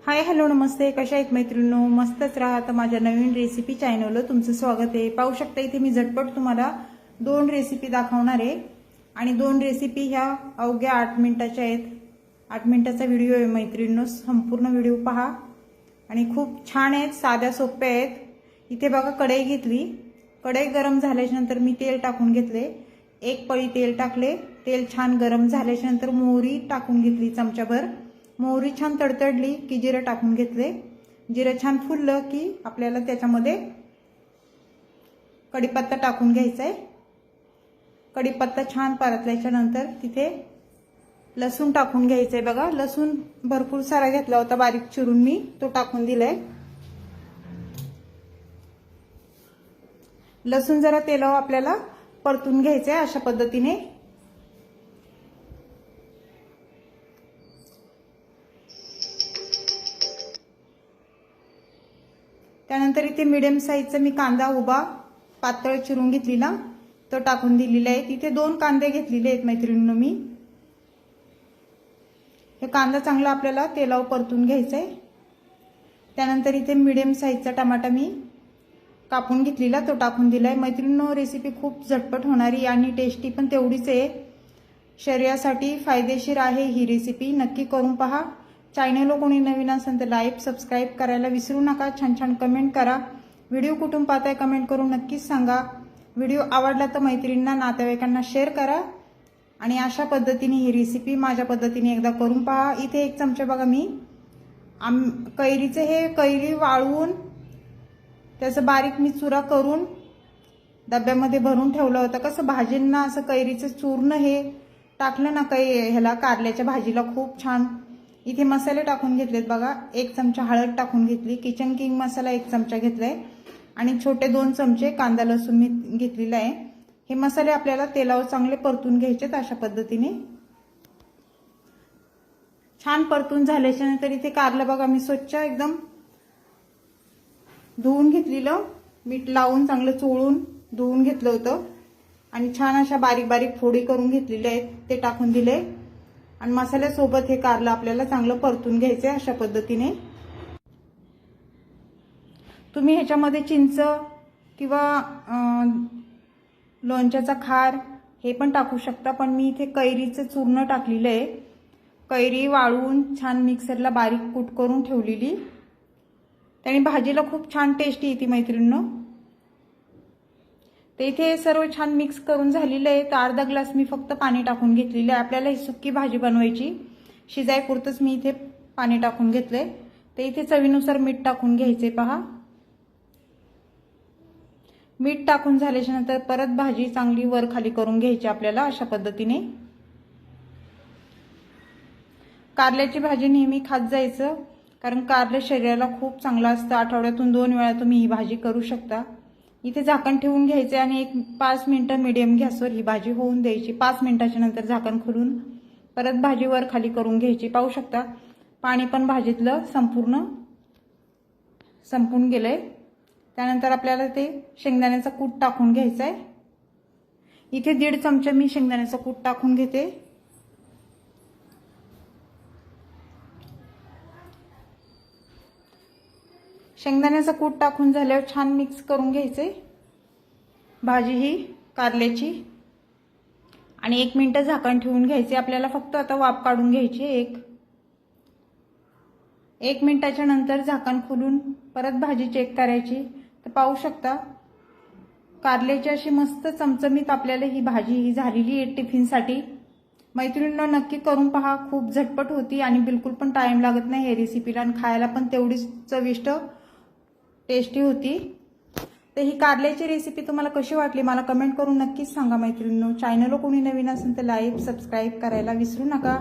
Hi hello नमस्ते, कशा आहेत मैत्रिणींनो? मस्तच राहा. तर माझ्या नवीन रेसिपी चॅनलला तुमचं स्वागत आहे. पाहू शकता इथे मी झटपट तुम्हाला 2 रेसिपी दाखवणार आहे आणि 2 रेसिपी ह्या अवघ्या 8 मिनिटाच्या आहेत. 8 मिनिटाचा व्हिडिओ आहे मैत्रिणींनो, संपूर्ण व्हिडिओ पहा आणि खूप छान आहेत, साध्या सोप्या आहेत. इथे बघा कढई घेतली, कढई गरम झाल्यानंतर मी तेल टाकून घेतले, 1 पळी तेल टाकले. तेल छान गरम झाल्यानंतर मोहरी टाकून घेतली चमचाभर. मोहरी छान तडतडली की जिरं टाकून घेतले. जिरं छान फुललं की आपल्याला त्याच्यामध्ये कढीपत्ता टाकून घ्यायचा आहे. कढीपत्ता छान परतल्याच्या नंतर तिथे लसूण टाकून घ्यायचंय. बघा लसूण भरपूर सारा घेतला होता, बारीक चिरून मी तो टाकून दिलाय. लसूण जरा तेलावर आपल्याला परतून घ्यायचंय अशा पद्धतीने. त्यानंतर इथे मीडियम साईजचा मी कांदा उभा पातळ चिरून घेतलेला तो टाकून दिलेला आहे. तिथे 2 कांदे घेतलेले आहेत मैत्रिणींनो मी. हे कांदा चांगला आपल्याला तेलावर परतून घ्यायचा आहे. त्यानंतर इथे मीडियम साईजचा टमाटा मी कापून घेतलेला तो टाकून दिलाय. मैत्रिणींनो रेसिपी खूप झटपट होणारी आणि टेस्टी पण तेवढीच आहे. शरीरासाठी फायदेशीर आहे ही रेसिपी, नक्की करून पहा. चॅनलला कोणी नवीन असेल तर लाईक सबस्क्राईब करायला विसरू नका. छान छान कमेंट करा. व्हिडिओ कुठून पाहताय कमेंट करून नक्कीच सांगा. व्हिडिओ आवडला तर मैत्रिणींना नातेवाईकांना शेअर करा आणि अशा पद्धतीने ही रेसिपी माझ्या पद्धतीने एकदा करून पहा. इथे 1 चमचा बघा मी कैरीचे हे कैरी वाळवून त्याचं बारीक मी चुरा करून डब्यामध्ये भरून ठेवलं होतं. कसं भाजींना असं कैरीचं चूर्ण हे टाकलं ना ह्याला कारल्याच्या भाजीला खूप छान. इथे मसाले टाकून घेतलेत बघा. 1 चमचा हळद टाकून घेतली, किचन किंग मसाला 1 चमचा घेतलाय आणि छोटे 2 चमचे कांदा लसूण मी घेतलेला आहे. हे मसाले आपल्याला तेलावर चांगले परतून घ्यायचेत अशा पद्धतीने. छान परतून झाल्याच्या नंतर इथे कारलं बघा मी स्वच्छ एकदम धुवून घेतलेलं, मीठ लावून चांगलं चोळून धुवून घेतलं होतं आणि छान अशा बारीक बारीक फोडी करून घेतलेल्या आहेत ते टाकून दिले आणि मसाल्यासोबत हे कारलं आपल्याला चांगलं परतून घ्यायचंय अशा पद्धतीने. तुम्ही ह्याच्यामध्ये चिंच किंवा लोणच्याचा खार हे पण टाकू शकता, पण मी इथे कैरीचं चूर्ण टाकलेलं आहे. कैरी वाळवून छान मिक्सरला बारीक कूट करून ठेवलेली, त्याने भाजीला खूप छान टेस्टी येते मैत्रिणींनो. तर इथे सर्व छान मिक्स करून झालेलं आहे. तर अर्धा ग्लास मी फक्त पाणी टाकून घेतलेलं आहे. आपल्याला ही सुक्की भाजी बनवायची, शिजायपुरतंच मी इथे पाणी टाकून घेतलंय. तर इथे चवीनुसार मीठ टाकून घ्यायचे पहा. मीठ टाकून झाल्याच्या नंतर परत भाजी चांगली वर खाली करून घ्यायची आपल्याला अशा पद्धतीने. कारल्याची भाजी नेहमी खात जायचं, कारण कारलं शरीराला खूप चांगलं असतं. आठवड्यातून 2 वेळा तुम्ही ही भाजी करू शकता. इथे झाकण ठेवून घ्यायचे आणि 5 मिनिटं मीडियम गॅसवर ही भाजी होऊन द्यायची. 5 मिनिटाच्या नंतर झाकण खोलून परत भाजी वर खाली करून घ्यायची. पाहू शकता पाणी पण भाजीतलं संपून गेलंय. त्यानंतर आपल्याला ते शेंगदाण्याचा कूट टाकून घ्यायचा आहे. इथे 1.5 चमचा मी शेंगदाण्याचा कूट टाकून घेते. शेंगदाण्याचा कूट टाकून झाल्यावर छान मिक्स करून घ्यायचे भाजी ही कारल्याची आणि 1 मिनिट झाकण ठेवून घ्यायचे. आपल्याला फक्त आता वाफ काढून घ्यायची. 1 मिनिटाच्या नंतर झाकण खोलून परत भाजी चेक करायची. तर पाहू शकता कारल्याची अशी मस्त चमचमीत आपल्याला ही भाजी ही झालेली आहे टिफिनसाठी. मैत्रिणींना नक्की करून पहा, खूप झटपट होती आणि बिलकुल पण टाइम लागत नाही या रेसिपीला आणि खायला पण तेवढीच चविष्ट टेस्टी होती. तर ही कारल्याची रेसिपी तुम्हाला कशी वाटली मला कमेंट करून नक्कीच सांगा मैत्रिणींनो. चॅनलला कोणी नवीन असेल तर लाईक सबस्क्राईब करायला विसरू नका.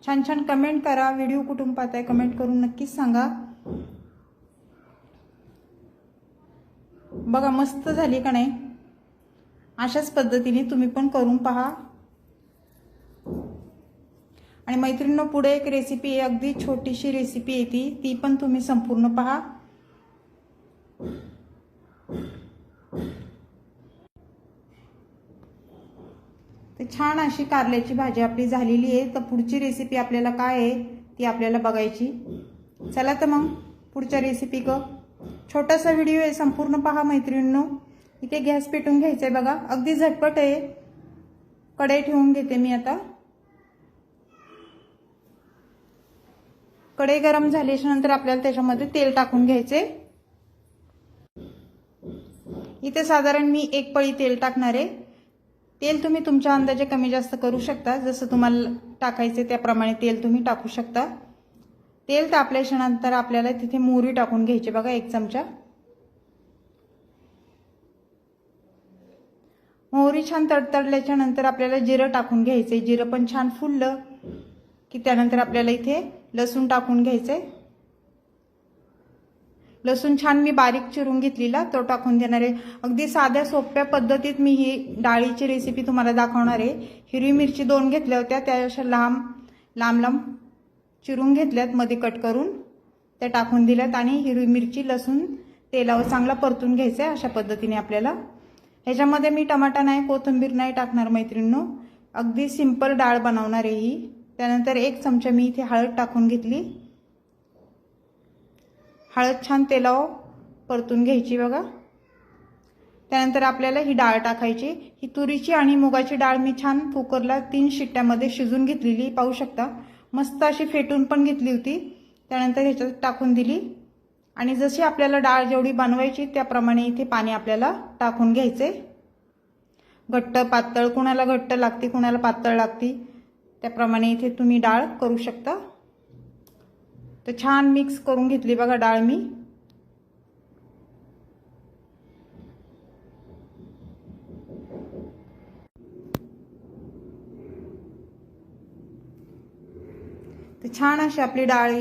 छान छान कमेंट करा. व्हिडिओ कुठून पाहताय कमेंट करून नक्कीच सांगा. बघा मस्त झाली का नाही? अशाच पद्धतीने तुम्ही पण करून पहा. आणि मैत्रिणींनो पुढे एक रेसिपी आहे, अगदी छोटीशी रेसिपी आहे ती पण तुम्ही संपूर्ण पहा. तर छान अशी कारल्याची भाजी आपली झालेली आहे. तर पुढची रेसिपी आपल्याला काय आहे ती आपल्याला बघायची. चला तर मग पुढच्या रेसिपी छोटासा व्हिडिओ आहे, संपूर्ण पहा मैत्रिणींनो। इथे गॅस पेटून घ्यायचा आहे बघा, अगदी झटपट आहे। कढई ठेवून घेते मी आता। कढई गरम झाल्याच्या नंतर आपल्याला त्याच्यामध्ये तेल टाकून घ्यायचे। इथे साधारण मी 1 पळी तेल टाकणार आहे। तेल तुम्ही तुमच्या अंदाजे कमी जास्त करू शकता, जसं तुम्हाला टाकायचे त्याप्रमाणे तेल तुम्ही टाकू शकता। तेल तापल्याच्या नंतर आपल्याला तिथे मोहरी टाकून घ्यायची बघा, 1 चमचा। मोहरी छान तडतडल्याच्या नंतर आपल्याला जिरं टाकून घ्यायचे। जिरं पण छान फुललं की त्यानंतर आपल्याला इथे लसूण टाकून घ्यायचे। लसूण छान मी बारीक चिरून घेतलेला तो टाकून देणार आहे। अगदी साध्या सोप्या पद्धतीत मी ही डाळीची रेसिपी तुम्हाला दाखवणार आहे। हिरवी मिरची 2 घेतल्या होत्या, त्या अशा लांब चिरून घेतल्यात, मध्ये कट करून त्या टाकून दिल्यात आणि हिरवी मिरची लसूण तेलावर चांगला परतून घ्यायचं आहे। अशा पद्धतीने आपल्याला ह्याच्यामध्ये मी टमाटा नाही, कोथिंबीर नाही टाकणार मैत्रिणींनो, अगदी सिंपल डाळ बनवणार आहे ही। त्यानंतर 1 चमचा मी इथे हळद टाकून घेतली। हळद छान तेलावर परतून घ्यायची बघा। त्यानंतर आपल्याला ही डाळ टाकायची। ही तुरीची आणि मुगाची डाळ मी छान कुकरला 3 शिट्ट्यामध्ये शिजून घेतलेली, पाहू शकता। मस्त अशी फेटून पण घेतली होती। त्यानंतर ह्याच्यात टाकून दिली आणि जशी आपल्याला डाळ जेवढी बनवायची त्याप्रमाणे इथे पाणी आपल्याला टाकून घ्यायचे। घट्ट पातळ, कुणाला घट्ट लागते कुणाला पातळ लागते, त्याप्रमाणे इथे तुम्ही डाळ करू शकता। तर छान मिक्स करून घेतली बघा डाळ मी। तर छान अशी आपली डाळ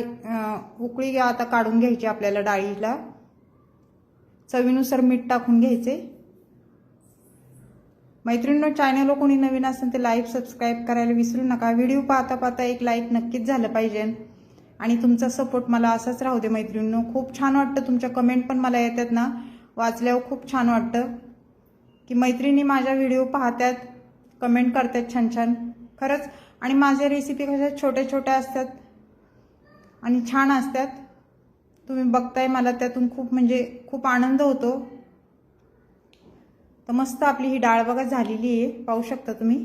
उकळी आता काढून घ्यायची आपल्याला डाळीला। चवीनुसार मीठ टाकून घ्यायचे। मैत्रिणींनो, चॅनलला कोणी नवीन असेल तर लाईक सबस्क्राईब करायला विसरू नका। व्हिडिओ पाहता पाहता एक लाईक नक्कीच झालं पाहिजे आणि तुमचा सपोर्ट मला असाच राहू दे मैत्रिणींनो। खूप छान वाटतं, तुमच्या कमेंट पण मला येतात ना, वाचल्यावर खूप छान वाटतं की मैत्रिणी माझ्या व्हिडिओ पाहतात, कमेंट करतात छान छान खरंच। आणि माझ्या रेसिपी कशा छोट्या छोट्या असतात आणि छान असतात, तुम्ही बघताय, मला त्यातून खूप आनंद होतो। तर मस्त आपली ही डाळ बघा झालेली आहे, पाहू शकता तुम्ही।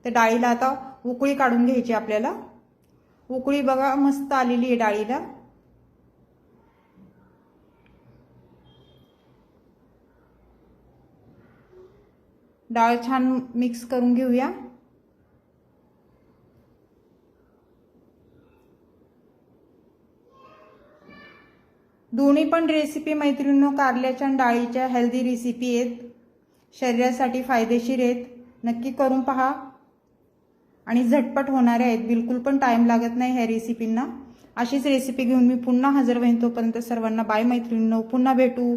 तर डाळीला आता उकळी काढून घ्यायची आपल्याला। उकळी बघा मस्त आलेली आहे डाळीला। डाळ छान मिक्स करून घेऊया। दोन्ही पण रेसिपी मैत्रिणींनो कारल्याच्या आणि डाळीच्या हेल्दी रेसिपी आहेत, शरीरासाठी फायदेशीर आहेत। नक्की करून पहा आणि झटपट होणारे आहेत, बिलकुल पण टाइम लागत नाही ह्या रेसिपींना। अशीच रेसिपी घेऊन मी पुन्हा हजर होईन, तोपर्यंत सर्वांना बाय मैत्रिणींनो, पुन्हा भेटू।